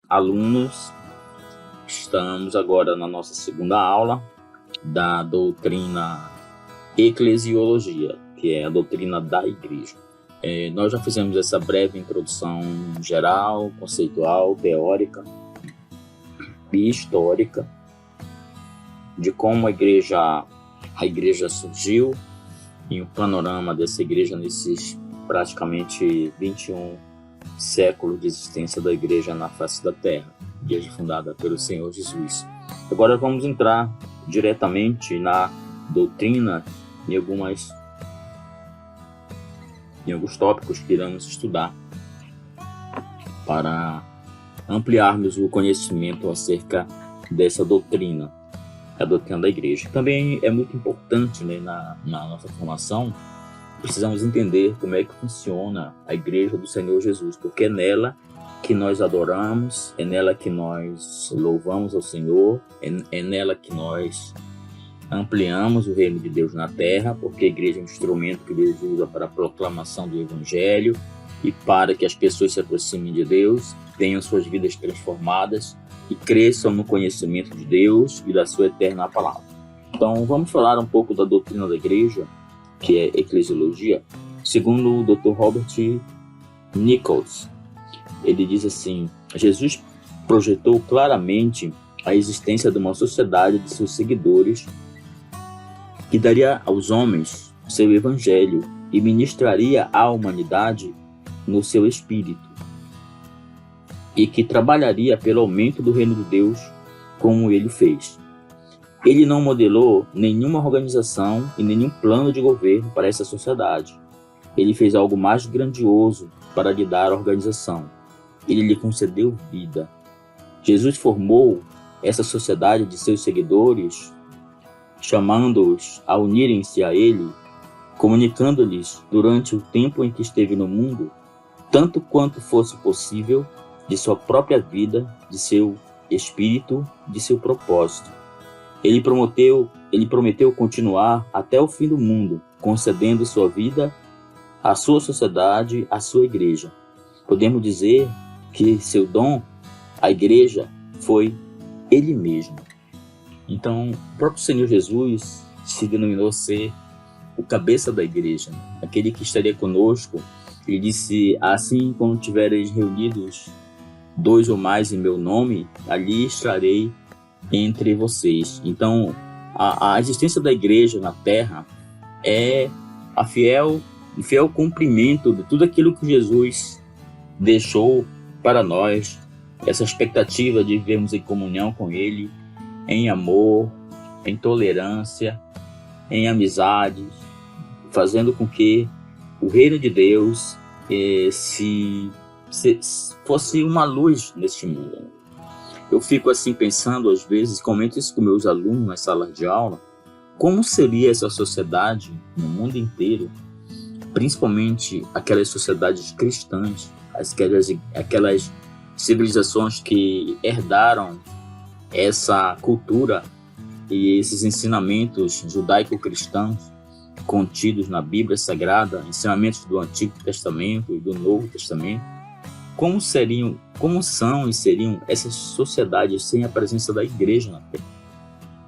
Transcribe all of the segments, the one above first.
alunos. Estamos agora na nossa segunda aula da doutrina Eclesiologia, que é a doutrina da Igreja. Nós já fizemos essa breve introdução geral, conceitual, teórica e histórica de como a igreja surgiu e o panorama dessa igreja nesses praticamente 21 séculos de existência da igreja na face da terra, igreja fundada pelo Senhor Jesus. Agora vamos entrar diretamente na doutrina em alguns tópicos que iremos estudar para ampliarmos o conhecimento acerca dessa doutrina, a doutrina da igreja. Também é muito importante, né, na nossa formação, precisamos entender como é que funciona a igreja do Senhor Jesus, porque é nela que nós adoramos, é nela que nós louvamos ao Senhor, é nela que nós ampliamos o reino de Deus na terra, porque a igreja é um instrumento que Deus usa para a proclamação do Evangelho e para que as pessoas se aproximem de Deus, tenham suas vidas transformadas e cresçam no conhecimento de Deus e da sua eterna palavra. Então vamos falar um pouco da doutrina da igreja, que é eclesiologia, segundo o Dr. Robert Nichols. Ele diz assim: Jesus projetou claramente a existência de uma sociedade de seus seguidores que daria aos homens seu evangelho e ministraria à humanidade no seu espírito, e que trabalharia pelo aumento do reino de Deus, como ele fez. Ele não modelou nenhuma organização e nenhum plano de governo para essa sociedade. Ele fez algo mais grandioso para lhe dar organização. Ele lhe concedeu vida. Jesus formou essa sociedade de seus seguidores, chamando-os a unirem-se a ele, comunicando-lhes durante o tempo em que esteve no mundo, tanto quanto fosse possível, de sua própria vida, de seu espírito, de seu propósito. Ele prometeu continuar até o fim do mundo, concedendo sua vida à sua sociedade, à sua igreja. Podemos dizer que seu dom, a igreja, foi ele mesmo. Então, o próprio Senhor Jesus se denominou ser o cabeça da igreja, aquele que estaria conosco. Ele disse: assim como tivereis reunidos 2 ou mais em meu nome, ali estarei entre vocês. Então, a existência da igreja na terra é o fiel cumprimento de tudo aquilo que Jesus deixou para nós, essa expectativa de vivermos em comunhão com Ele, em amor, em tolerância, em amizade, fazendo com que o reino de Deus fosse uma luz neste mundo. Eu fico assim pensando, às vezes, comento isso com meus alunos nas salas de aula, como seria essa sociedade no mundo inteiro, principalmente aquelas sociedades cristãs, aquelas civilizações que herdaram essa cultura e esses ensinamentos judaico-cristãos contidos na Bíblia Sagrada, ensinamentos do Antigo Testamento e do Novo Testamento. Como são e seriam essas sociedades sem a presença da igreja na terra?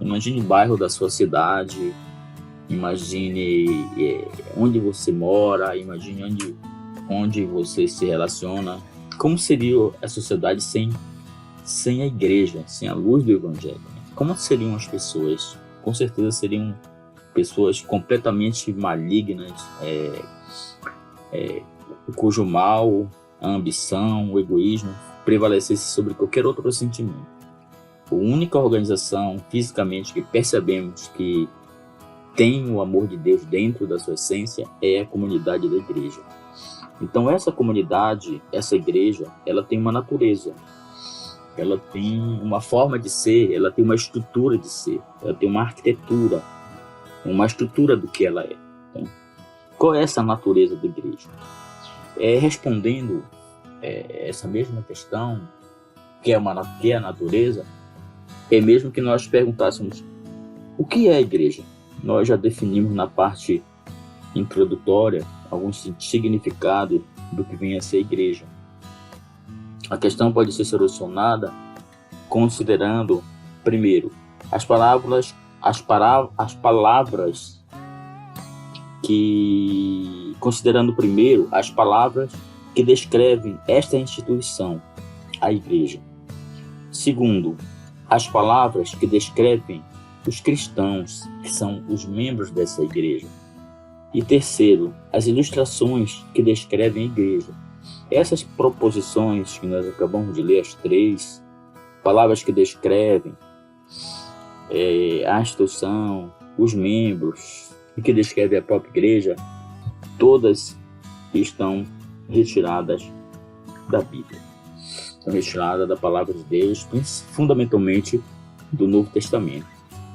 Imagine o bairro da sua cidade, imagine onde você mora, imagine onde você se relaciona. Como seria a sociedade sem a igreja, sem a luz do Evangelho? Como seriam as pessoas? Com certeza seriam pessoas completamente malignas, cujo mal, a ambição, o egoísmo prevalecesse sobre qualquer outro sentimento. A única organização fisicamente que percebemos que tem o amor de Deus dentro da sua essência é a comunidade da igreja. Então essa comunidade, essa igreja, ela tem uma natureza, ela tem uma forma de ser, ela tem uma estrutura de ser, ela tem uma arquitetura, uma estrutura do que ela é. Então, qual é essa natureza da igreja? Respondendo essa mesma questão, que é a natureza, é mesmo que nós perguntássemos: o que é a igreja? Nós já definimos na parte introdutória alguns significados do que vem a ser a igreja. A questão pode ser solucionada considerando, primeiro, as palavras que descrevem esta instituição, a igreja. Segundo, as palavras que descrevem os cristãos, que são os membros dessa igreja. E terceiro, as ilustrações que descrevem a igreja. Essas proposições que nós acabamos de ler, as três, palavras que descrevem a instituição, os membros, e que descrevem a própria igreja, todas estão retiradas da Bíblia. Estão retiradas da palavra de Deus, fundamentalmente do Novo Testamento.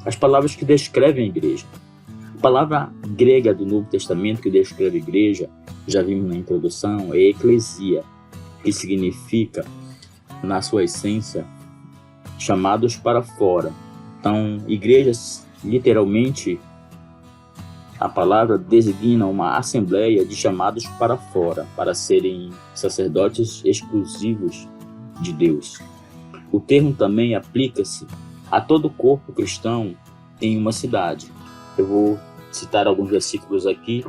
As palavras que descrevem a igreja. A palavra grega do Novo Testamento que descreve a igreja, já vimos na introdução, é eclesia, que significa, na sua essência, chamados para fora. Então, igrejas, literalmente, a palavra designa uma assembleia de chamados para fora, para serem sacerdotes exclusivos de Deus. O termo também aplica-se a todo corpo cristão em uma cidade. Eu vou citar alguns versículos aqui,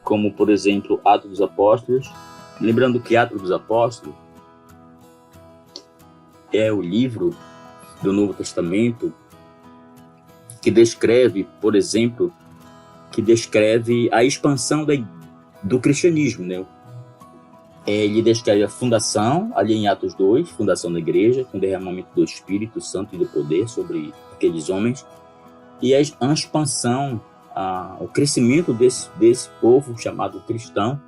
como, por exemplo, Atos dos Apóstolos. Lembrando que Atos dos Apóstolos é o livro do Novo Testamento que descreve, por exemplo, a expansão do cristianismo, né? Ele descreve a fundação, ali em Atos 2, fundação da igreja, com derramamento do Espírito Santo e do poder sobre aqueles homens, e a expansão, o crescimento desse povo chamado cristão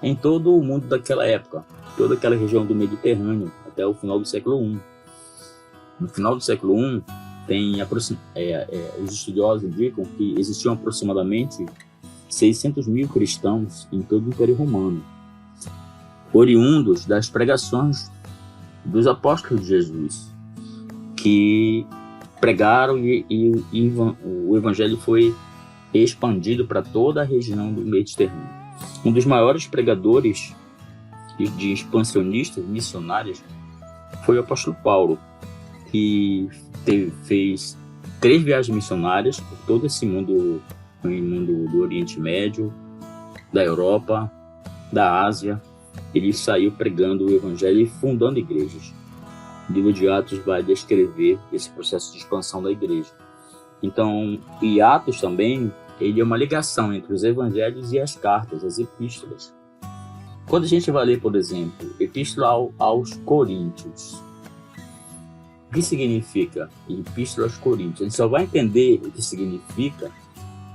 em todo o mundo daquela época, toda aquela região do Mediterrâneo, até o final do século I. No final do século I, os estudiosos indicam que existiam aproximadamente 600 mil cristãos em todo o Império Romano, oriundos das pregações dos apóstolos de Jesus, que pregaram e o evangelho foi expandido para toda a região do Mediterrâneo. Um dos maiores pregadores de expansionistas missionários foi o apóstolo Paulo, que fez 3 viagens missionárias por todo esse mundo do Oriente Médio, da Europa, da Ásia. Ele saiu pregando o evangelho e fundando igrejas. O livro de Atos vai descrever esse processo de expansão da igreja. Então, e Atos também, ele é uma ligação entre os evangelhos e as cartas, as epístolas. Quando a gente vai ler, por exemplo, Epístola aos Coríntios, o que significa Epístola aos Coríntios? A gente só vai entender o que significa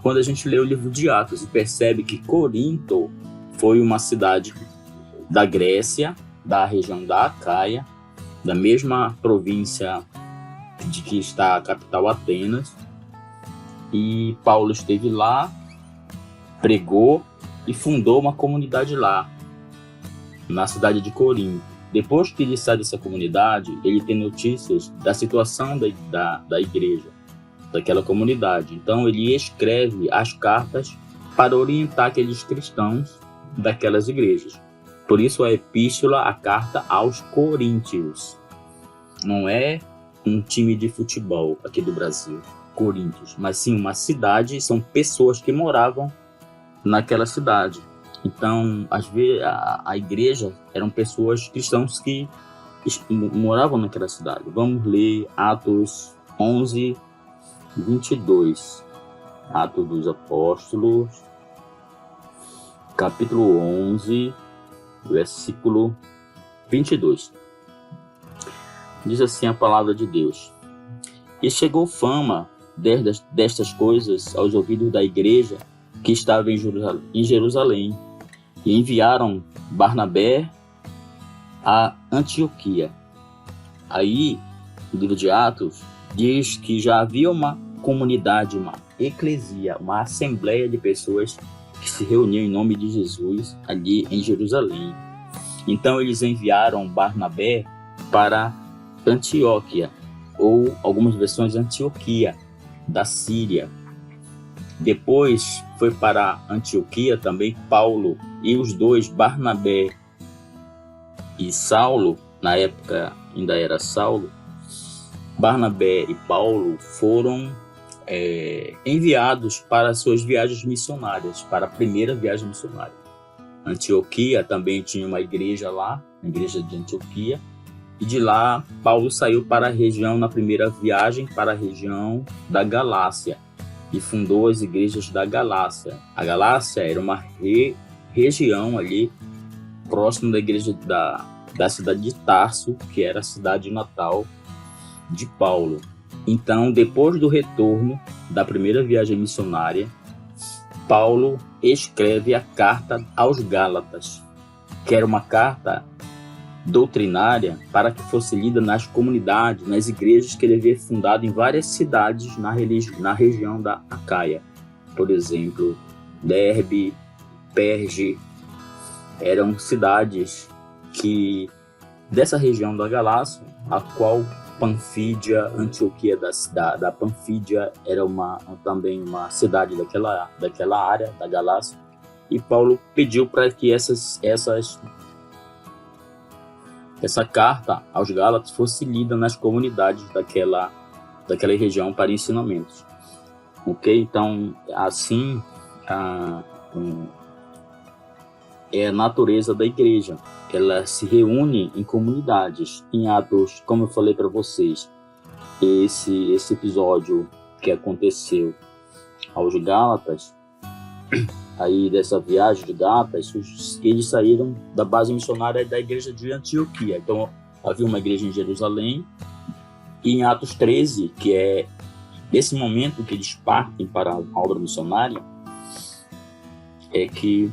quando a gente lê o livro de Atos e percebe que Corinto foi uma cidade da Grécia, da região da Acaia, da mesma província de que está a capital Atenas, e Paulo esteve lá, pregou e fundou uma comunidade lá, na cidade de Corinto. Depois que ele sai dessa comunidade, ele tem notícias da situação da igreja, daquela comunidade. Então ele escreve as cartas para orientar aqueles cristãos daquelas igrejas. Por isso a epístola, a carta aos Coríntios. Não é um time de futebol aqui do Brasil, Coríntios, mas sim uma cidade, são pessoas que moravam naquela cidade. Então, às vezes, a igreja eram pessoas cristãos que moravam naquela cidade. Vamos ler Atos 11, 22. Atos dos Apóstolos, capítulo 11, versículo 22. Diz assim a palavra de Deus: E chegou fama destas coisas aos ouvidos da igreja que estava em Jerusalém, e enviaram Barnabé a Antioquia. Aí, no livro de Atos, diz que já havia uma comunidade, uma eclesia, uma assembleia de pessoas que se reuniam em nome de Jesus ali em Jerusalém. Então eles enviaram Barnabé para Antioquia, ou algumas versões Antioquia, da Síria. Depois foi para Antioquia também Paulo, e os dois, Barnabé e Saulo, na época ainda era Saulo, Barnabé e Paulo foram enviados para suas viagens missionárias, para a primeira viagem missionária. Antioquia também tinha uma igreja lá, a igreja de Antioquia, e de lá Paulo saiu para a região, na primeira viagem, para a região da Galácia, e fundou as igrejas da Galácia. A Galácia era uma região ali próximo da igreja da cidade de Tarso, que era a cidade natal de Paulo. Então, depois do retorno da primeira viagem missionária, Paulo escreve a carta aos Gálatas, que era uma carta doutrinária para que fosse lida nas comunidades, nas igrejas que ele havia fundado em várias cidades na região da Acaia. Por exemplo, Derbe, Perge, eram cidades dessa região da Galácia, a qual Panfídia, Antioquia da Panfídia era também uma cidade daquela área da Galácia, e Paulo pediu para que essa carta aos Gálatas fosse lida nas comunidades daquela região para ensinamentos. Ok? Então, assim é a natureza da igreja. Ela se reúne em comunidades. Em Atos, como eu falei para vocês, esse episódio que aconteceu aos Gálatas, aí dessa viagem de Gálatas, eles saíram da base missionária da igreja de Antioquia. Então havia uma igreja em Jerusalém, e em Atos 13, que é nesse momento que eles partem para a obra missionária, é que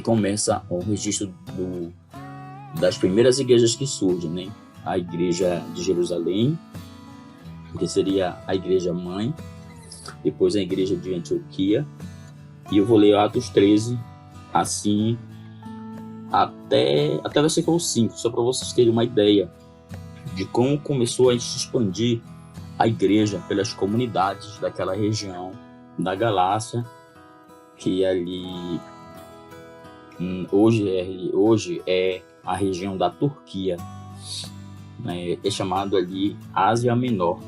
começa o registro das primeiras igrejas que surgem, né? A igreja de Jerusalém, que seria a igreja mãe, depois a igreja de Antioquia, e eu vou ler Atos 13, assim, até o versículo 5, só para vocês terem uma ideia de como começou a se expandir a igreja pelas comunidades daquela região da Galácia, que ali hoje é a região da Turquia, né? É chamado ali Ásia Menor,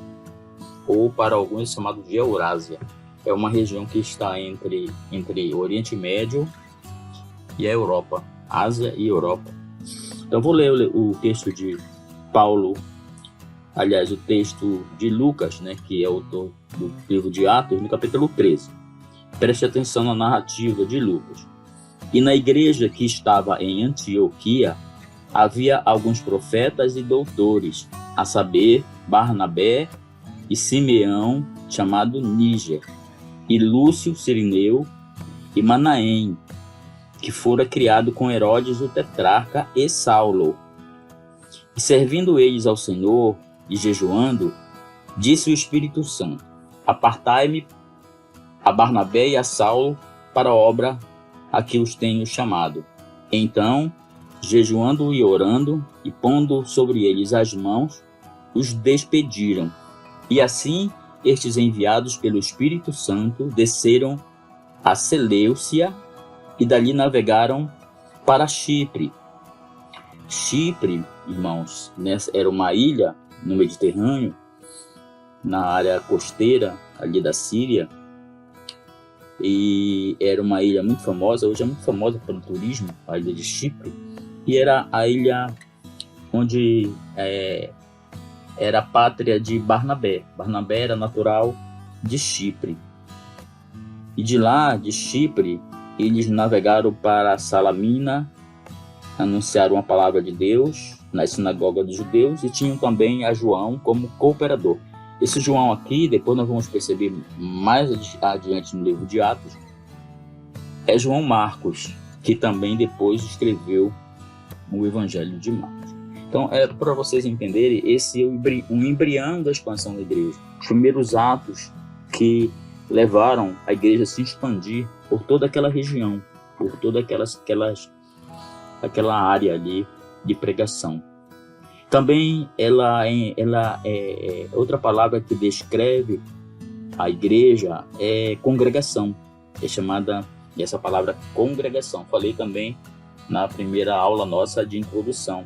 ou para alguns é chamado de Eurásia. É uma região que está entre o Oriente Médio e a Europa, Ásia e Europa. Então vou ler o texto de Paulo, aliás, o texto de Lucas, né, que é o autor do livro de Atos, no capítulo 13. Preste atenção na narrativa de Lucas. E na igreja que estava em Antioquia, havia alguns profetas e doutores, a saber, Barnabé e Simeão, chamado Níger, e Lúcio Cirineu e Manaém, que fora criado com Herodes o tetrarca e Saulo. E servindo eles ao Senhor e jejuando, disse o Espírito Santo: apartai-me a Barnabé e a Saulo para a obra a que os tenho chamado. Então, jejuando e orando, e pondo sobre eles as mãos, os despediram. E assim, estes enviados pelo Espírito Santo desceram a Seleucia e dali navegaram para Chipre. Chipre, irmãos, era uma ilha no Mediterrâneo, na área costeira ali da Síria, e era uma ilha muito famosa, hoje é muito famosa para o turismo, a ilha de Chipre, e era a ilha onde era a pátria de Barnabé. Barnabé era natural de Chipre. E de lá, de Chipre, eles navegaram para Salamina, anunciaram a palavra de Deus na sinagoga dos judeus, e tinham também a João como cooperador. Esse João aqui, depois nós vamos perceber mais adiante no livro de Atos, é João Marcos, que também depois escreveu o Evangelho de Marcos. Então, para vocês entenderem, esse é um embrião da expansão da igreja. Os primeiros atos que levaram a igreja a se expandir por toda aquela região, por toda aquela área ali de pregação. Também ela é outra palavra que descreve a igreja é congregação. É chamada essa palavra congregação. Falei também na primeira aula nossa de introdução.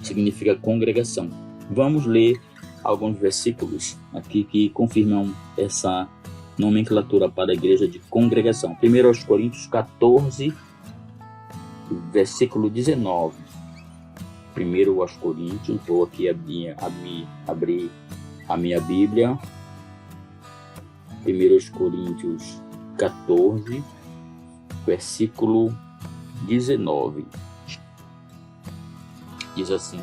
Significa congregação. Vamos ler alguns versículos aqui que confirmam essa nomenclatura para a igreja de congregação. 1 Coríntios 14, versículo 19. 1 Coríntios, vou aqui abrir a minha Bíblia. 1 Coríntios 14, versículo 19. Diz assim: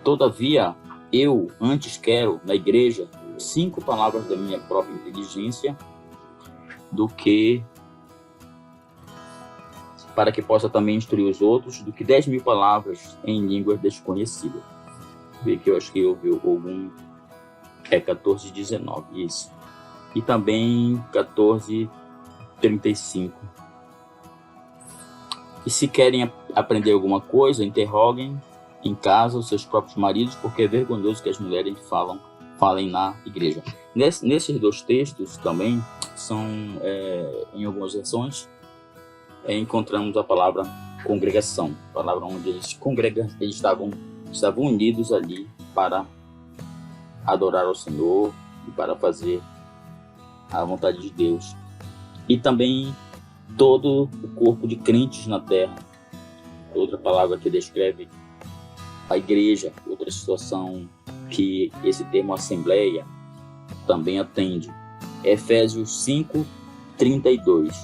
todavia, eu antes quero, na igreja, 5 palavras da minha própria inteligência, do que, para que possa também instruir os outros, do que 10.000 palavras em línguas desconhecidas. Vê que eu acho que eu vi algum... 14:19, isso. E também 14:35. E se querem aprender alguma coisa, interroguem em casa os seus próprios maridos, porque é vergonhoso que as mulheres falem na igreja. Nesses 2 textos também são, em algumas versões, encontramos a palavra congregação, a palavra onde eles estavam unidos ali para adorar ao Senhor e para fazer a vontade de Deus. E também todo o corpo de crentes na terra. Outra palavra que descreve a igreja, outra situação que esse termo assembleia também atende. Efésios 5:32.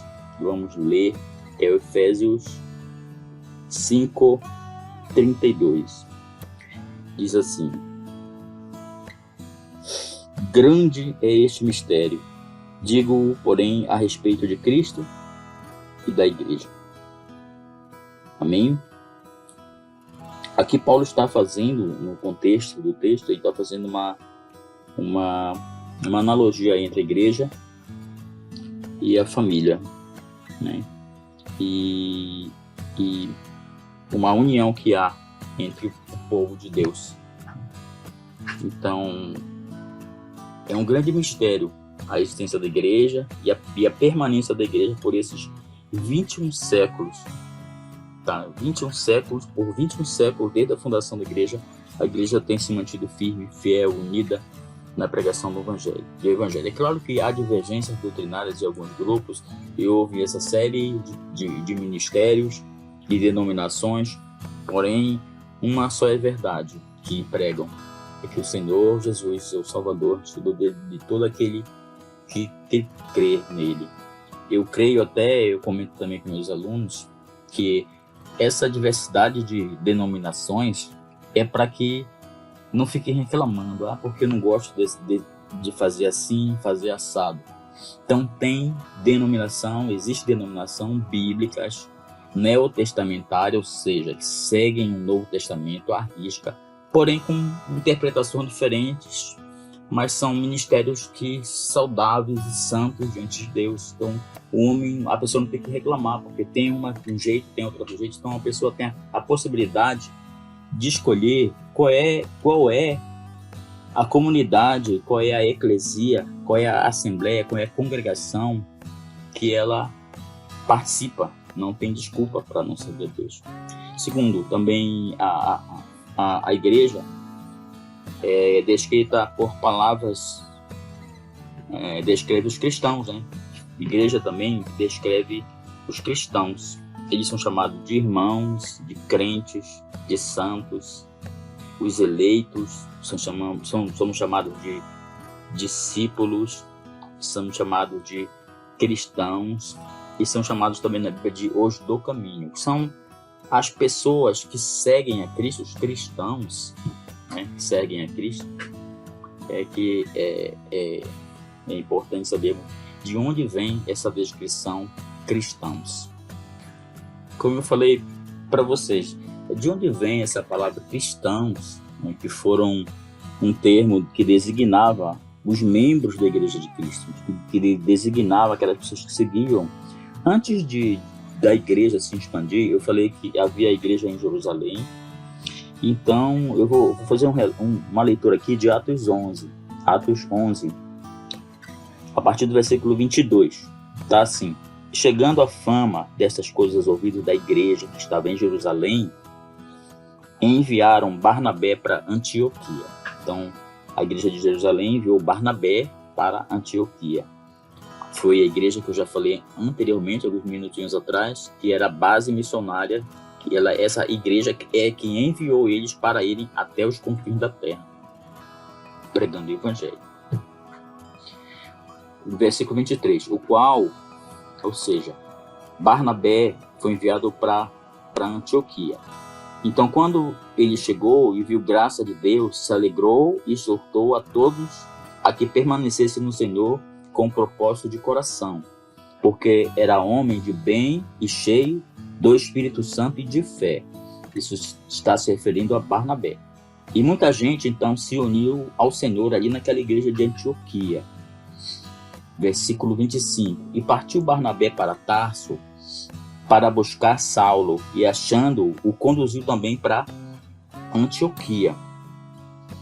Vamos ler, Efésios 5:32. Diz assim: grande é este mistério, digo, porém, a respeito de Cristo e da igreja. Amém? Aqui Paulo está fazendo, no contexto do texto, ele está fazendo uma analogia entre a igreja e a família, né? E uma união que há entre o povo de Deus. Então, é um grande mistério a existência da igreja e a permanência da igreja por esses 21 séculos. Tá? 21 séculos, por 21 séculos, desde a fundação da igreja, a igreja tem se mantido firme, fiel, unida na pregação do Evangelho. É claro que há divergências doutrinárias de alguns grupos, e houve essa série de ministérios e denominações, porém, uma só é verdade que pregam, é que o Senhor Jesus é o Salvador de todo aquele que crê nele. Eu comento também com meus alunos, que essa diversidade de denominações é para que não fiquem reclamando, porque eu não gosto de fazer assim, fazer assado. Então existe denominação bíblicas, neotestamentárias, ou seja, que seguem o Novo Testamento à risca, porém com interpretações diferentes, mas são ministérios que saudáveis e santos diante de Deus. Então, a pessoa não tem que reclamar, porque tem um jeito, tem outro jeito. Então, a pessoa tem a possibilidade de escolher qual é a comunidade, qual é a eclesia, qual é a assembleia, qual é a congregação que ela participa. Não tem desculpa para não servir a Deus. Segundo, também a igreja é descrita por palavras, descreve os cristãos, né? A igreja também descreve os cristãos. Eles são chamados de irmãos, de crentes, de santos. Os eleitos somos chamados de discípulos, somos chamados de cristãos e são chamados também na Bíblia de os do caminho. São as pessoas que seguem a Cristo, os cristãos, né, que seguem a Cristo. É importante sabermos de onde vem essa descrição cristãos. Como eu falei para vocês, de onde vem essa palavra cristãos, né, que foram um termo que designava os membros da Igreja de Cristo, que designava aquelas pessoas que seguiam. Antes da igreja se expandir, eu falei que havia a igreja em Jerusalém. Então, eu vou fazer uma leitura aqui de Atos 11, a partir do versículo 22. Tá assim: chegando a fama dessas coisas ao ouvido da igreja que estava em Jerusalém, enviaram Barnabé para Antioquia. Então, a igreja de Jerusalém enviou Barnabé para Antioquia. Foi a igreja que eu já falei anteriormente, alguns minutinhos atrás, que era a base missionária, que essa igreja é quem enviou eles para irem até os confins da terra, pregando o evangelho. Versículo 23, ou seja, Barnabé foi enviado para Antioquia. Então, quando ele chegou e viu graça de Deus, se alegrou e exortou a todos a que permanecessem no Senhor com propósito de coração, porque era homem de bem e cheio do Espírito Santo e de fé. Isso está se referindo a Barnabé. E muita gente, então, se uniu ao Senhor ali naquela igreja de Antioquia. Versículo 25. E partiu Barnabé para Tarso para buscar Saulo, e achando-o, o conduziu também para Antioquia.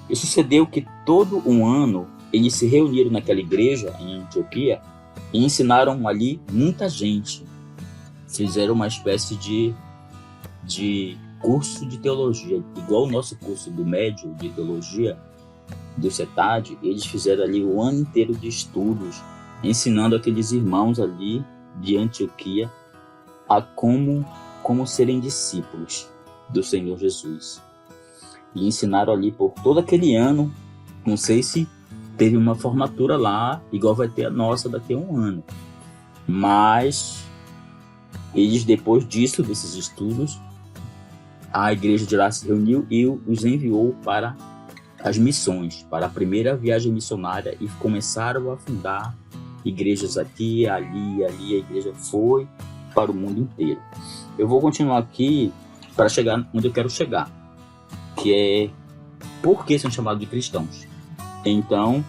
E sucedeu que todo um ano eles se reuniram naquela igreja em Antioquia e ensinaram ali muita gente. Fizeram uma espécie de curso de teologia, igual o nosso curso do médio de teologia do CETAD. Eles fizeram ali o ano inteiro de estudos, ensinando aqueles irmãos ali de Antioquia a como serem discípulos do Senhor Jesus. E ensinaram ali por todo aquele ano. Não sei se teve uma formatura lá, igual vai ter a nossa daqui a um ano. Mas eles, depois disso, desses estudos, a igreja de lá se reuniu e os enviou para as missões, para a primeira viagem missionária, e começaram a fundar igrejas aqui, ali. A igreja foi para o mundo inteiro. Eu vou continuar aqui para chegar onde eu quero chegar, que é por que são chamados de cristãos. Então,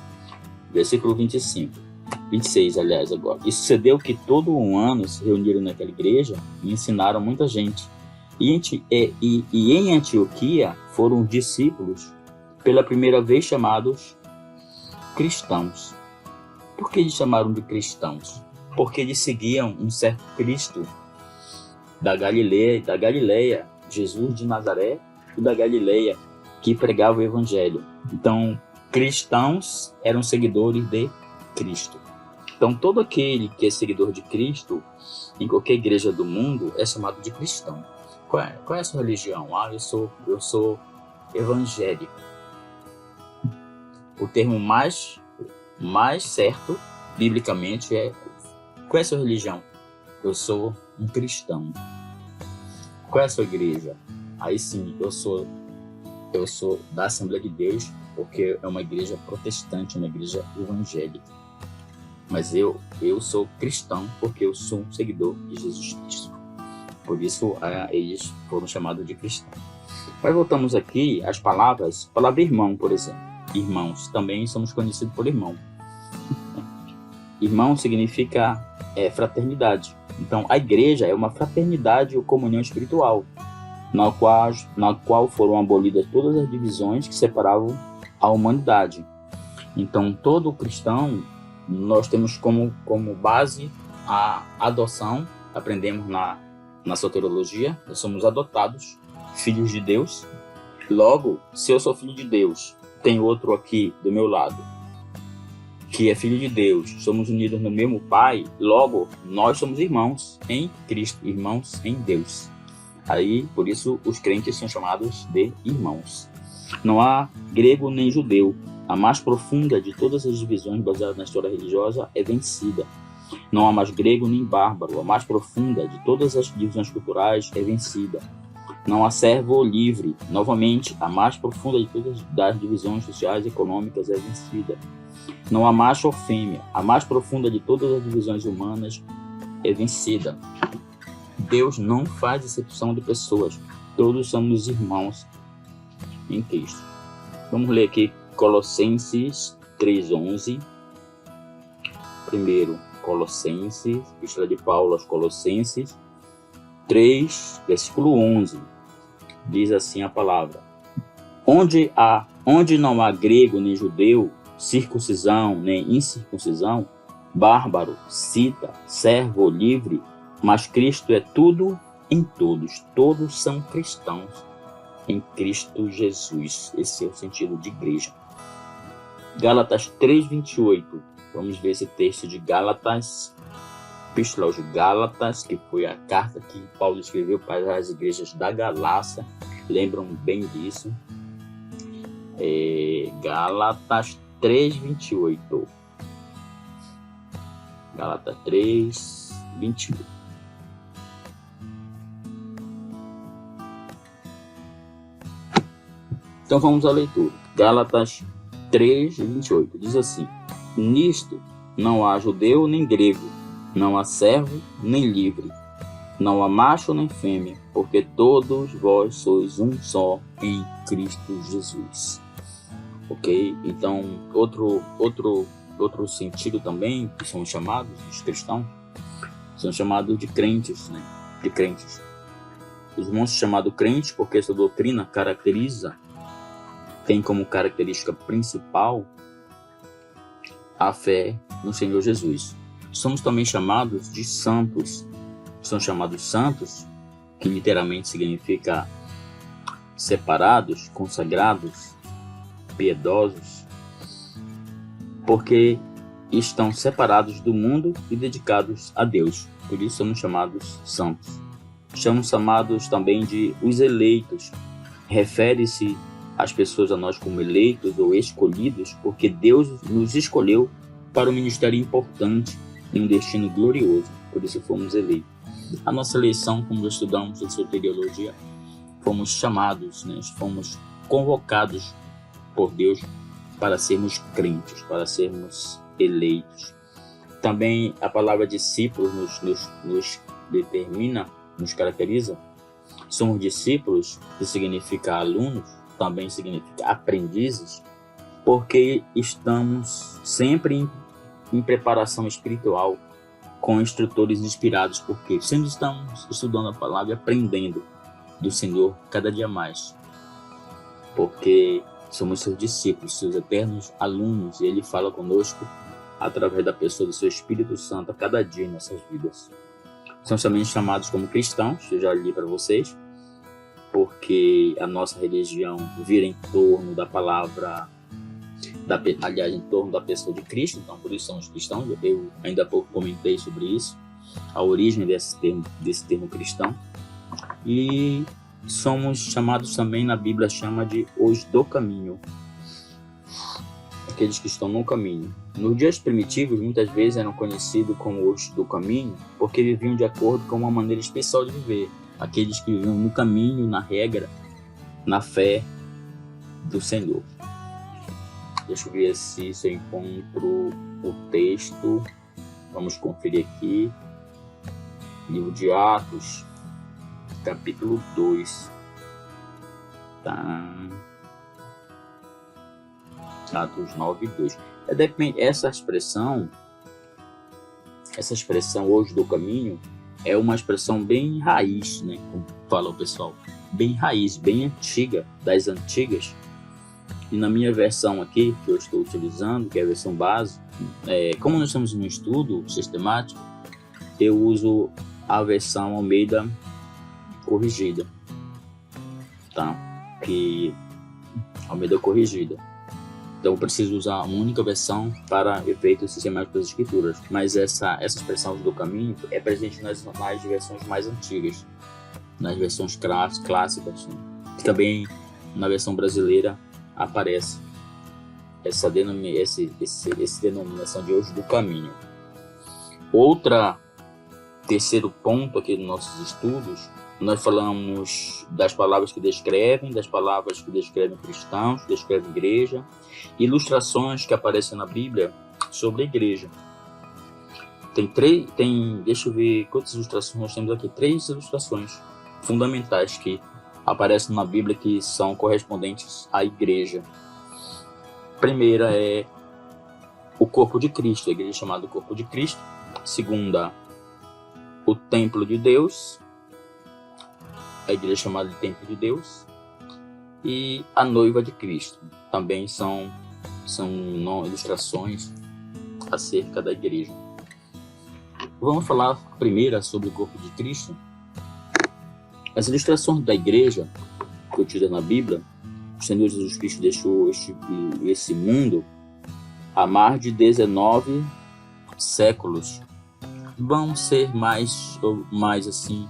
versículo 26, aliás, agora. E sucedeu que todo um ano se reuniram naquela igreja e ensinaram muita gente. E em Antioquia foram discípulos pela primeira vez chamados cristãos. Por que eles chamaram de cristãos? Porque eles seguiam um certo Cristo da Galileia, Jesus de Nazaré e da Galileia, que pregava o evangelho. Então, cristãos eram seguidores de Cristo. Então, todo aquele que é seguidor de Cristo, em qualquer igreja do mundo, é chamado de cristão. Qual é a sua religião? Eu sou evangélico. O termo mais certo, biblicamente, é: qual é a sua religião? Eu sou um cristão. Qual é a sua igreja? Aí sim, eu sou da Assembleia de Deus, porque é uma igreja protestante, uma igreja evangélica. Mas eu sou cristão porque eu sou um seguidor de Jesus Cristo. Por isso, eles foram chamados de cristãos. Mas voltamos aqui às palavras. A palavra irmão, por exemplo. Irmãos, também somos conhecidos por irmão. Irmão significa fraternidade. Então, a igreja é uma fraternidade ou comunhão espiritual, na qual foram abolidas todas as divisões que separavam a humanidade. Então, todo cristão, nós temos como base a adoção. Aprendemos na soteriologia, nós somos adotados, filhos de Deus. Logo, se eu sou filho de Deus, tem outro aqui do meu lado que é filho de Deus, somos unidos no mesmo Pai, logo, nós somos irmãos em Cristo, irmãos em Deus. Aí, por isso, os crentes são chamados de irmãos. Não há grego nem judeu. A mais profunda de todas as divisões baseadas na história religiosa é vencida. Não há mais grego nem bárbaro. A mais profunda de todas as divisões culturais é vencida. Não há servo ou livre. Novamente, a mais profunda de todas as divisões sociais e econômicas é vencida. Não há macho ou fêmea. A mais profunda de todas as divisões humanas é vencida. Deus não faz exceção de pessoas. Todos somos irmãos em Cristo. Vamos ler aqui Colossenses 3:11. Primeiro, Colossenses, Epístola de Paulo aos Colossenses 3, versículo 11. Diz assim a palavra: onde não há grego nem judeu, circuncisão nem incircuncisão, bárbaro, cita, servo ou livre, mas Cristo é tudo em todos. Todos são cristãos em Cristo Jesus. Esse é o sentido de igreja. Gálatas 3:28. Vamos ver esse texto de Gálatas, Epístola aos Gálatas, que foi a carta que Paulo escreveu para as igrejas da Galácia. Lembram bem disso? Gálatas 3:28. Gálatas 3:28. Então vamos à leitura. Gálatas 3:28 diz assim: nisto não há judeu nem grego, não há servo nem livre, não há macho nem fêmea, porque todos vós sois um só em Cristo Jesus. Ok? Então, outro sentido também, que são chamados os cristãos, são chamados de crentes, né? De crentes. Os irmãos são chamados crentes porque essa doutrina tem como característica principal a fé no Senhor Jesus. Somos também chamados de santos. São chamados santos, que literalmente significa separados, consagrados, piedosos, porque estão separados do mundo e dedicados a Deus. Por isso somos chamados santos. Somos chamados também de os eleitos. Refere-se às pessoas a nós como eleitos ou escolhidos, porque Deus nos escolheu para um ministério importante e um destino glorioso. Por isso fomos eleitos. A nossa eleição, como nós estudamos em soteriologia, fomos chamados, né? Fomos convocados por Deus para sermos crentes, para sermos eleitos. Também a palavra discípulos nos determina, nos caracteriza. Somos discípulos, que significa alunos, também significa aprendizes, porque estamos sempre em preparação espiritual com instrutores inspirados, porque sempre estamos estudando a palavra e aprendendo do Senhor cada dia mais, porque somos seus discípulos, seus eternos alunos, e Ele fala conosco através da pessoa do seu Espírito Santo a cada dia em nossas vidas. Somos também chamados como cristãos, eu já li para vocês, porque a nossa religião vira em torno da palavra, em torno da pessoa de Cristo, então por isso somos cristãos. Eu ainda há pouco comentei sobre isso, a origem desse termo cristão. E somos chamados também, na Bíblia chama de os do caminho, aqueles que estão no caminho. Nos dias primitivos, muitas vezes eram conhecidos como os do caminho, porque viviam de acordo com uma maneira especial de viver, aqueles que viviam no caminho, na regra, na fé do Senhor. Deixa eu ver se eu encontro o texto. Vamos conferir aqui. Livro de Atos, capítulo 2. Tá. Atos 9:2. Essa expressão hoje do caminho é uma expressão bem raiz, né? Como fala o pessoal. Bem raiz, bem antiga, das antigas. E na minha versão aqui, que eu estou utilizando, que é a versão base, como nós estamos em um estudo sistemático, eu uso a versão Almeida corrigida, tá? Almeida corrigida. Então eu preciso usar uma única versão para efeitos sistemáticos das escrituras. Mas essa expressão do caminho é presente nas versões mais antigas, nas versões clássicas, né? E também na versão brasileira aparece essa denominação de hoje do caminho. Terceiro ponto aqui dos nossos estudos, nós falamos das palavras que descrevem, cristãos, descrevem igreja, ilustrações que aparecem na Bíblia sobre a igreja. Deixa eu ver quantas ilustrações nós temos aqui. 3 ilustrações fundamentais que aparecem na Bíblia que são correspondentes à igreja. Primeira é o corpo de Cristo, a igreja chamada corpo de Cristo. Segunda, o templo de Deus, a igreja chamada de templo de Deus. E a noiva de Cristo, também são ilustrações acerca da igreja. Vamos falar primeiro sobre o corpo de Cristo. As ilustrações da igreja contidas na Bíblia, o Senhor Jesus Cristo deixou esse mundo há mais de 19 séculos. Vamos ser mais assim,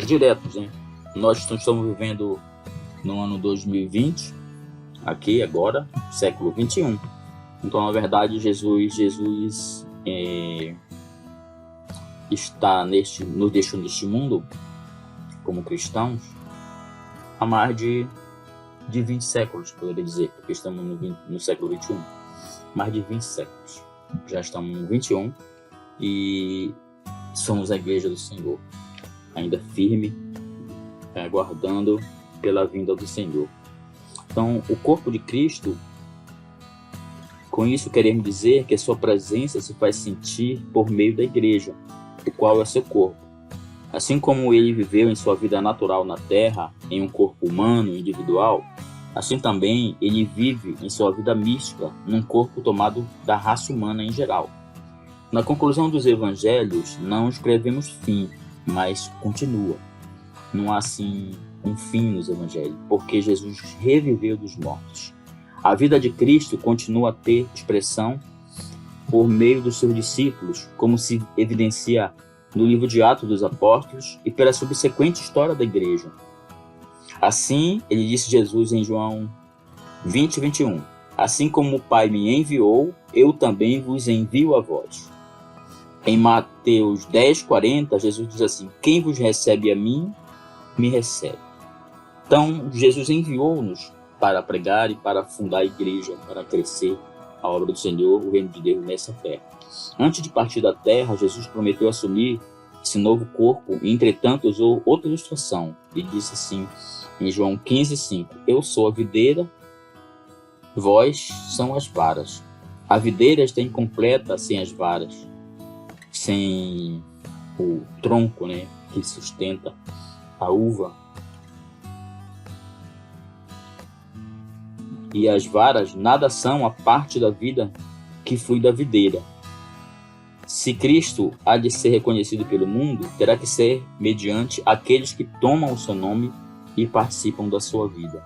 diretos, né? Nós estamos vivendo no ano 2020, aqui agora, século 21. Então, na verdade, Jesus está nos deixando neste mundo como cristãos há mais de 20 séculos, poderia dizer, porque estamos no século 21. Mais de 20 séculos. Já estamos no 21 e somos a igreja do Senhor, ainda firme, aguardando pela vinda do Senhor. Então, o corpo de Cristo, com isso queremos dizer que a sua presença se faz sentir por meio da igreja, o qual é seu corpo. Assim como ele viveu em sua vida natural na terra, em um corpo humano individual, assim também ele vive em sua vida mística, num corpo tomado da raça humana em geral. Na conclusão dos evangelhos, não escrevemos fim, mas continua. Não há assim um fim nos evangelhos, porque Jesus reviveu dos mortos. A vida de Cristo continua a ter expressão por meio dos seus discípulos, como se evidencia no livro de Atos dos Apóstolos e pela subsequente história da igreja. Assim, ele disse Jesus em João 20, 21, assim como o Pai me enviou, eu também vos envio a vós. Em Mateus 10, 40, Jesus diz assim, quem vos recebe a mim, me recebe. Então, Jesus enviou-nos para pregar e para fundar a igreja, para crescer a obra do Senhor, o reino de Deus nessa terra. Antes de partir da terra, Jesus prometeu assumir esse novo corpo e, entretanto, usou outra ilustração. Ele disse assim, em João 15, 5, eu sou a videira, vós são as varas. A videira está incompleta sem as varas, sem o tronco, né, que sustenta a uva. E as varas nada são a parte da vida que flui da videira. Se Cristo há de ser reconhecido pelo mundo, terá que ser mediante aqueles que tomam o seu nome e participam da sua vida.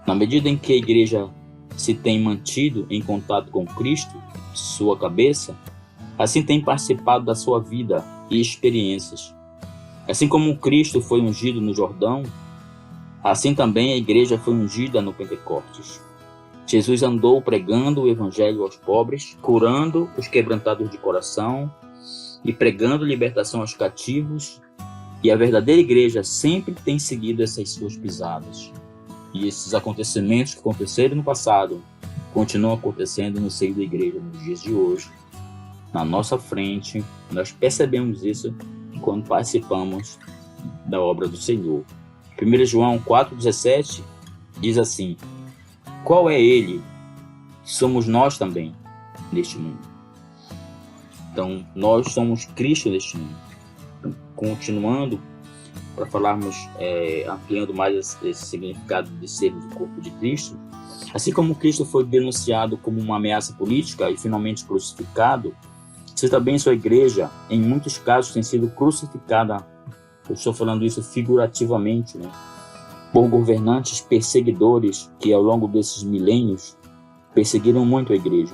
Na medida em que a igreja se tem mantido em contato com Cristo, sua cabeça, assim tem participado da sua vida e experiências. Assim como Cristo foi ungido no Jordão, assim também a igreja foi ungida no Pentecostes. Jesus andou pregando o evangelho aos pobres, curando os quebrantados de coração e pregando libertação aos cativos. E a verdadeira igreja sempre tem seguido essas suas pisadas. E esses acontecimentos que aconteceram no passado continuam acontecendo no seio da igreja nos dias de hoje. Na nossa frente, nós percebemos isso quando participamos da obra do Senhor. 1 João 4,17 diz assim, qual é ele? Somos nós também neste mundo. Então, nós somos Cristo neste mundo. Então, continuando, para falarmos, ampliando mais esse significado de sermos o corpo de Cristo, assim como Cristo foi denunciado como uma ameaça política e finalmente crucificado, você também, sua igreja, em muitos casos, tem sido crucificada. Eu estou falando isso figurativamente, né? Por governantes perseguidores que, ao longo desses milênios, perseguiram muito a igreja.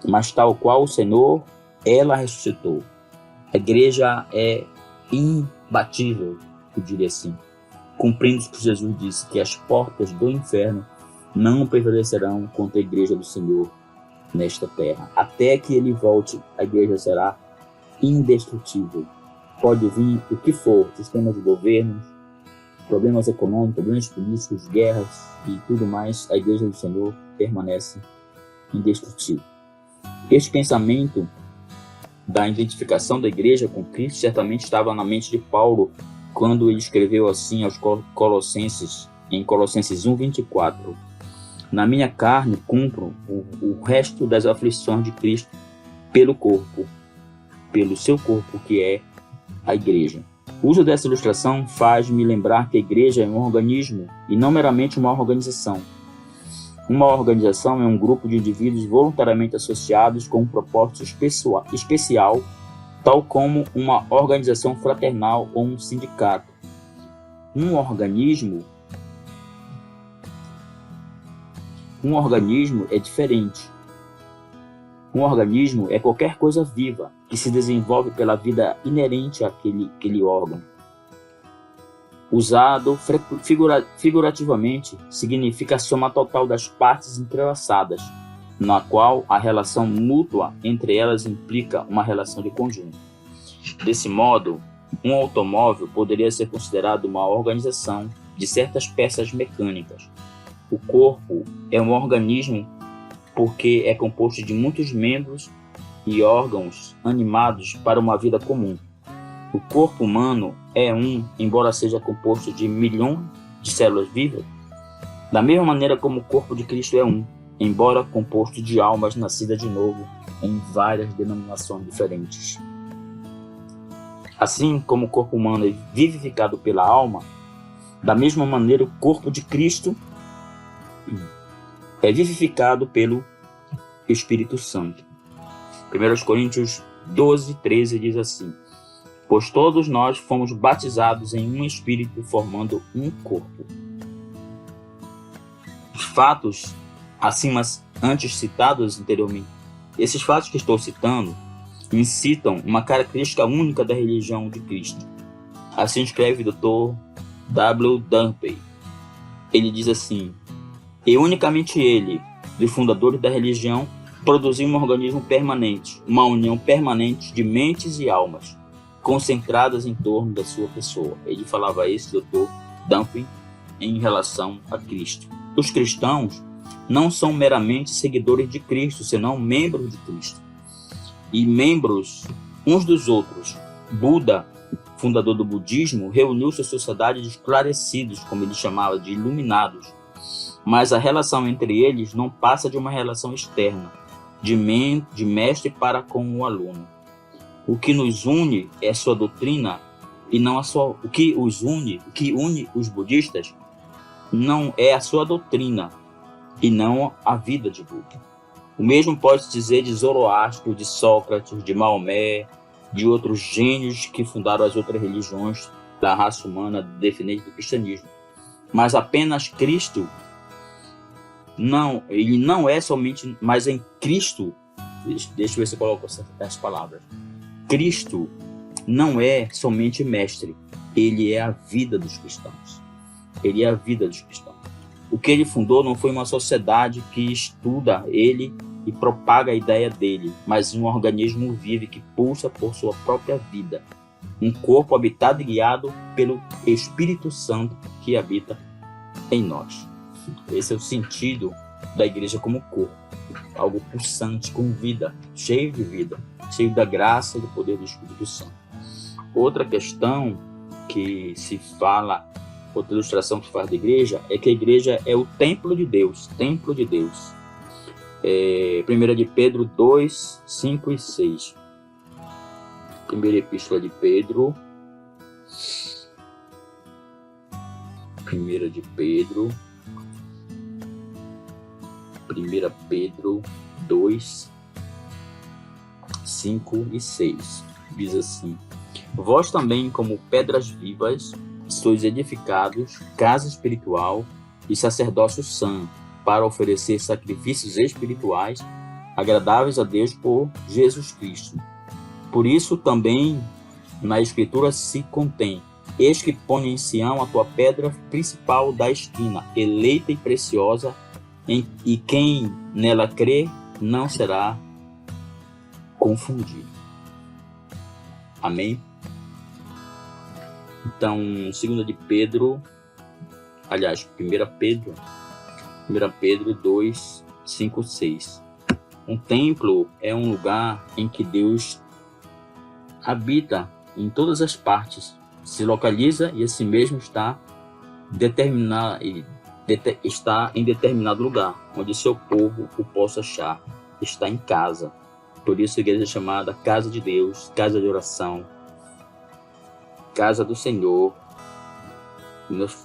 Mas, tal qual o Senhor, ela ressuscitou. A igreja é imbatível, eu diria assim, cumprindo o que Jesus disse, que as portas do inferno não prevalecerão contra a igreja do Senhor nesta terra. Até que ele volte, a igreja será indestrutível. Pode vir o que for, sistemas de governo, problemas econômicos, problemas políticos, guerras e tudo mais, a igreja do Senhor permanece indestrutível. Este pensamento da identificação da igreja com Cristo certamente estava na mente de Paulo quando ele escreveu assim aos Colossenses, em Colossenses 1:24, na minha carne cumpro o resto das aflições de Cristo pelo corpo, pelo seu corpo que é a igreja. O uso dessa ilustração faz-me lembrar que a igreja é um organismo e não meramente uma organização. Uma organização é um grupo de indivíduos voluntariamente associados com um propósito especial, tal como uma organização fraternal ou um sindicato. Um organismo é diferente. Um organismo é qualquer coisa viva que se desenvolve pela vida inerente àquele órgão. Usado figurativamente, significa a soma total das partes entrelaçadas, na qual a relação mútua entre elas implica uma relação de conjunto. Desse modo, um automóvel poderia ser considerado uma organização de certas peças mecânicas. O corpo é um organismo porque é composto de muitos membros e órgãos animados para uma vida comum. O corpo humano é embora seja composto de milhões de células vivas, da mesma maneira como o corpo de Cristo é embora composto de almas nascidas de novo em várias denominações diferentes. Assim como o corpo humano é vivificado pela alma, da mesma maneira o corpo de Cristo é vivificado pelo Espírito Santo. 1 Coríntios 12:13 diz assim: pois todos nós fomos batizados em um Espírito, formando um corpo. Os fatos acima antes citados anteriormente, esses fatos que estou citando, incitam uma característica única da religião de Cristo. Assim escreve o Dr. W. Dumpy. Ele diz assim: e unicamente ele, dos fundadores da religião, produziu um organismo permanente, uma união permanente de mentes e almas, concentradas em torno da sua pessoa. Ele falava isso, Dr. Dumpy, em relação a Cristo. Os cristãos não são meramente seguidores de Cristo, senão membros de Cristo. E membros uns dos outros. Buda, fundador do budismo, reuniu sua sociedade de esclarecidos, como ele chamava, de iluminados. Mas a relação entre eles não passa de uma relação externa, de mestre para com o aluno. O que nos une é sua doutrina e não a sua. O que une os budistas não é a sua doutrina e não a vida de Buda. O mesmo pode dizer de Zoroastro, de Sócrates, de Maomé, de outros gênios que fundaram as outras religiões da raça humana defendentes do cristianismo. Mas apenas Cristo ele não é somente, mas em Cristo, deixa eu ver se eu coloco essas palavras. Cristo não é somente mestre, ele é a vida dos cristãos. Ele é a vida dos cristãos. O que ele fundou não foi uma sociedade que estuda ele e propaga a ideia dele, mas um organismo vivo que pulsa por sua própria vida. Um corpo habitado e guiado pelo Espírito Santo que habita em nós. Esse é o sentido da igreja como corpo. Algo pulsante, com vida, cheio de vida, cheio da graça e do poder do Espírito Santo. Outra questão que se fala, outra ilustração que se faz da igreja, é que a igreja é o templo de Deus. Templo de Deus. 1 de Pedro 2, 5 e 6. Primeira epístola de Pedro. 1 Pedro 2, 5 e 6. Diz assim: vós também, como pedras vivas, sois edificados, casa espiritual e sacerdócio santo, para oferecer sacrifícios espirituais agradáveis a Deus por Jesus Cristo. Por isso também na Escritura se contém: eis que põe em Sião a tua pedra principal da esquina, eleita e preciosa, e quem nela crê não será confundido. Amém? Então, 2 de Pedro, aliás, 1 Pedro 2, 5, 6. Um templo é um lugar em que Deus habita em todas as partes, se localiza e assim mesmo está em determinado lugar, onde seu povo o possa achar. Está em casa. Por isso a igreja é chamada casa de Deus, casa de oração, casa do Senhor.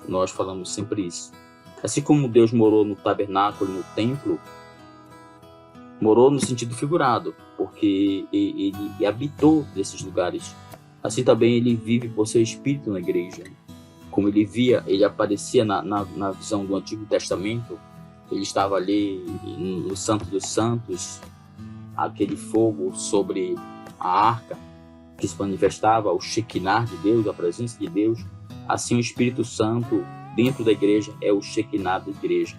Nós falamos sempre isso. Assim como Deus morou no tabernáculo e no templo, morou no sentido figurado, porque ele habitou nesses lugares. Assim também ele vive por seu espírito na igreja. Como ele aparecia na visão do Antigo Testamento, ele estava ali no Santo dos Santos, aquele fogo sobre a arca, que se manifestava o Shekinah de Deus, a presença de Deus. Assim o Espírito Santo dentro da igreja é o Shekinah da igreja.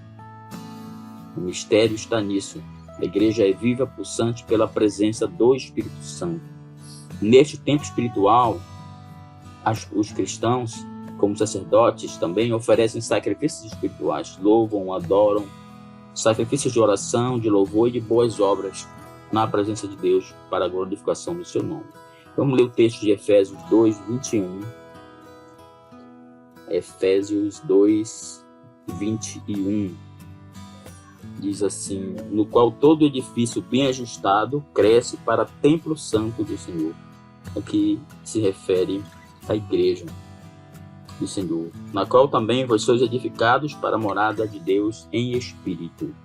O mistério está nisso. A igreja é viva, pulsante pela presença do Espírito Santo. Neste tempo espiritual, os cristãos, como sacerdotes, também oferecem sacrifícios espirituais, louvam, adoram, sacrifícios de oração, de louvor e de boas obras na presença de Deus para a glorificação do seu nome. Vamos ler o texto de Efésios 2, 21. Efésios 2, 21. Diz assim: no qual todo edifício bem ajustado cresce para templo santo do Senhor. Aqui se refere à igreja do Senhor, na qual também vós sois edificados para a morada de Deus em espírito.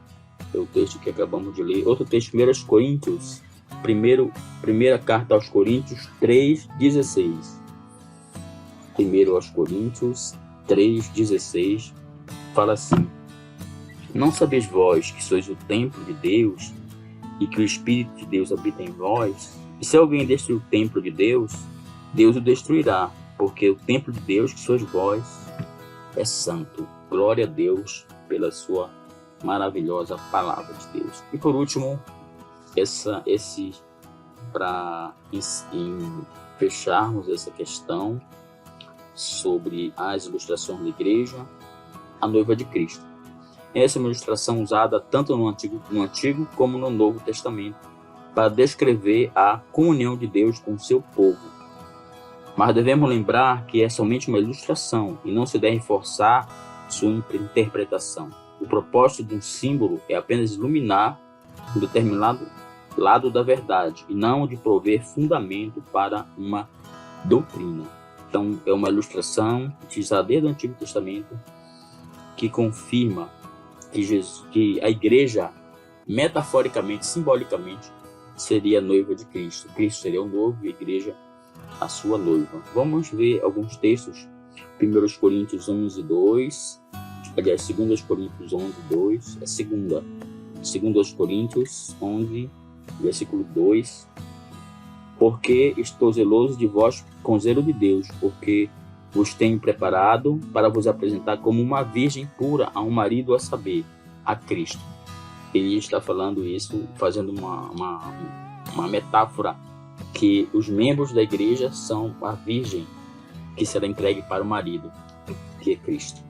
É o texto que acabamos de ler. Outro texto, 1 Coríntios, primeira carta aos Coríntios 3,16. 1 aos Coríntios 3,16 fala assim: não sabeis vós que sois o templo de Deus e que o Espírito de Deus habita em vós? E se alguém destruir o templo de Deus, Deus o destruirá, porque o templo de Deus, que sois vós, é santo. Glória a Deus pela sua maravilhosa palavra de Deus. E por último, para fecharmos essa questão sobre as ilustrações da igreja, a noiva de Cristo. Essa é uma ilustração usada tanto no Antigo como no Novo Testamento para descrever a comunhão de Deus com o seu povo. Mas devemos lembrar que é somente uma ilustração e não se deve forçar sua interpretação. O propósito de um símbolo é apenas iluminar um determinado lado da verdade e não de prover fundamento para uma doutrina. Então, é uma ilustração utilizada desde o Antigo Testamento que confirma que a igreja, metaforicamente, simbolicamente, seria a noiva de Cristo. Cristo seria o noivo e a igreja a sua noiva. Vamos ver alguns textos. 1 Coríntios 11, 2. Aliás, 2 Coríntios 11, 2. É 2 Coríntios 11, versículo 2. Porque estou zeloso de vós com zelo de Deus, porque vos tenho preparado para vos apresentar como uma virgem pura a um marido, a saber, a Cristo. Ele está falando isso, fazendo uma metáfora que os membros da igreja são a virgem que será entregue para o marido, que é Cristo.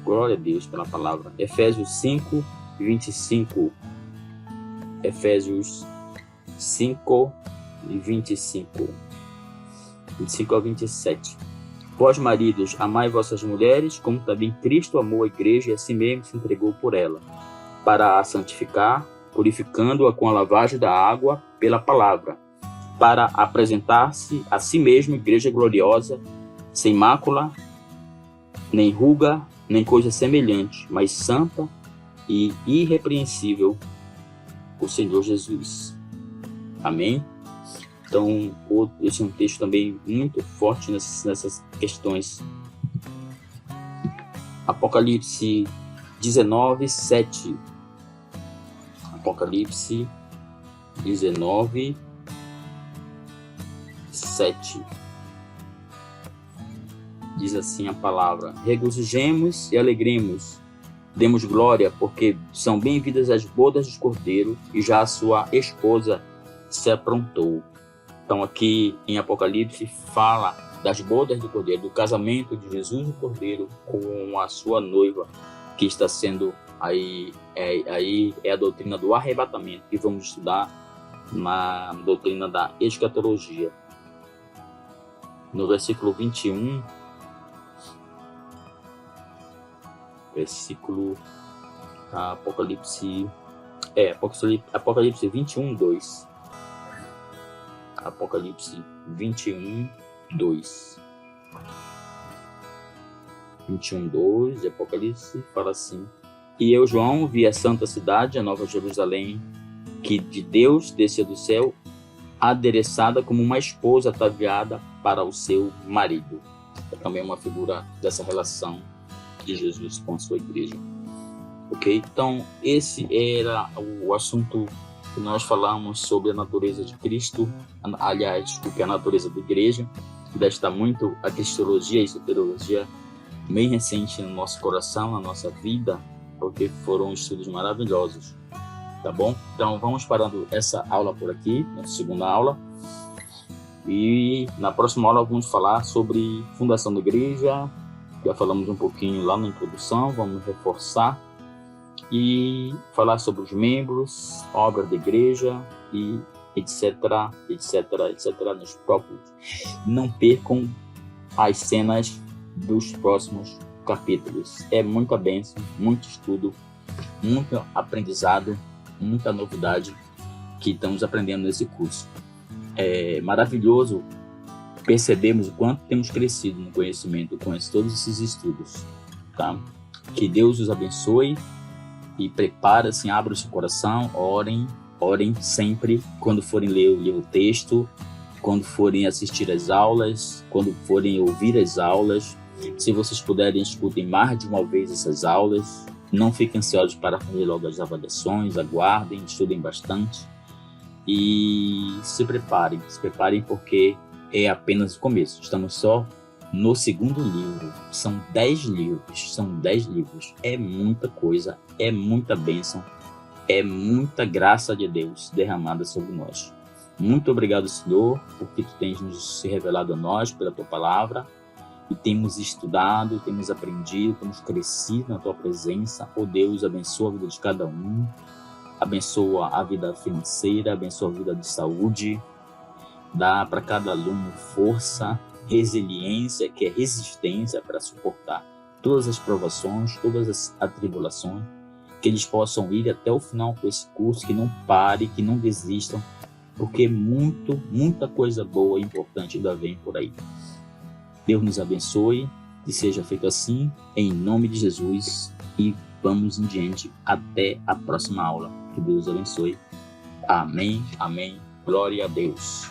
Glória a Deus pela palavra. Efésios 5, 25. Efésios 5 e 25. 25 a 27. Vós, maridos, amai vossas mulheres, como também Cristo amou a igreja e a si mesmo se entregou por ela, para a santificar, purificando-a com a lavagem da água pela palavra, para apresentar-se a si mesmo igreja gloriosa, sem mácula, nem ruga, nem coisa semelhante, mas santa e irrepreensível, o Senhor Jesus. Amém? Então, esse é um texto também muito forte nessas questões. Apocalipse 19, 7. Apocalipse 19, 7. Diz assim a palavra: regozijemos e alegremos, demos glória, porque são bem-vindas as bodas do Cordeiro, e já a sua esposa se aprontou. Então aqui em Apocalipse fala das bodas do Cordeiro, do casamento de Jesus o Cordeiro com a sua noiva, que está sendo aí é a doutrina do arrebatamento, que vamos estudar na doutrina da escatologia. No versículo 21, versículo Apocalipse 21, 2. Apocalipse 21, 2. 21:2 de Apocalipse, fala assim: E eu, João, vi a santa cidade, a nova Jerusalém, que de Deus descia do céu, adereçada como uma esposa ataviada para o seu marido. É também uma figura dessa relação de Jesus com a sua igreja. Ok? Então, esse era o assunto que nós falamos sobre a natureza de Cristo, aliás, desculpe, a natureza da igreja. Desta muito a cristologia e a soteriologia bem recente no nosso coração, na nossa vida, porque foram estudos maravilhosos, tá bom? Então vamos parando essa aula por aqui, na segunda aula, e na próxima aula vamos falar sobre fundação da igreja. Já falamos um pouquinho lá na introdução, vamos reforçar e falar sobre os membros, obra da igreja e etc, nos próprios. Não percam as cenas dos próximos capítulos. É muita bênção, muito estudo, muito aprendizado, muita novidade que estamos aprendendo nesse curso. É maravilhoso percebermos o quanto temos crescido no conhecimento com todos esses estudos, tá? Que Deus os abençoe e prepare, assim, abra o seu coração, orem sempre quando forem ler o texto, quando forem assistir às aulas, quando forem ouvir as aulas. Se vocês puderem, escutem mais de uma vez essas aulas. Não fiquem ansiosos para fazer logo as avaliações, aguardem, estudem bastante e se preparem porque é apenas o começo. Estamos só no segundo livro. São 10 livros. É muita coisa, é muita bênção, é muita graça de Deus derramada sobre nós. Muito obrigado, Senhor, porque Tu tens nos se revelado a nós pela Tua palavra e temos estudado, temos aprendido, temos crescido na Tua presença. Oh Deus, abençoa a vida de cada um, abençoa a vida financeira, abençoa a vida de saúde, dá para cada aluno força, resiliência, que é resistência para suportar todas as provações, todas as atribulações, que eles possam ir até o final com esse curso, que não pare, que não desistam, porque muita coisa boa e importante ainda vem por aí. Deus nos abençoe, que seja feito assim, em nome de Jesus, e vamos em diante até a próxima aula. Que Deus abençoe. Amém, amém. Glória a Deus.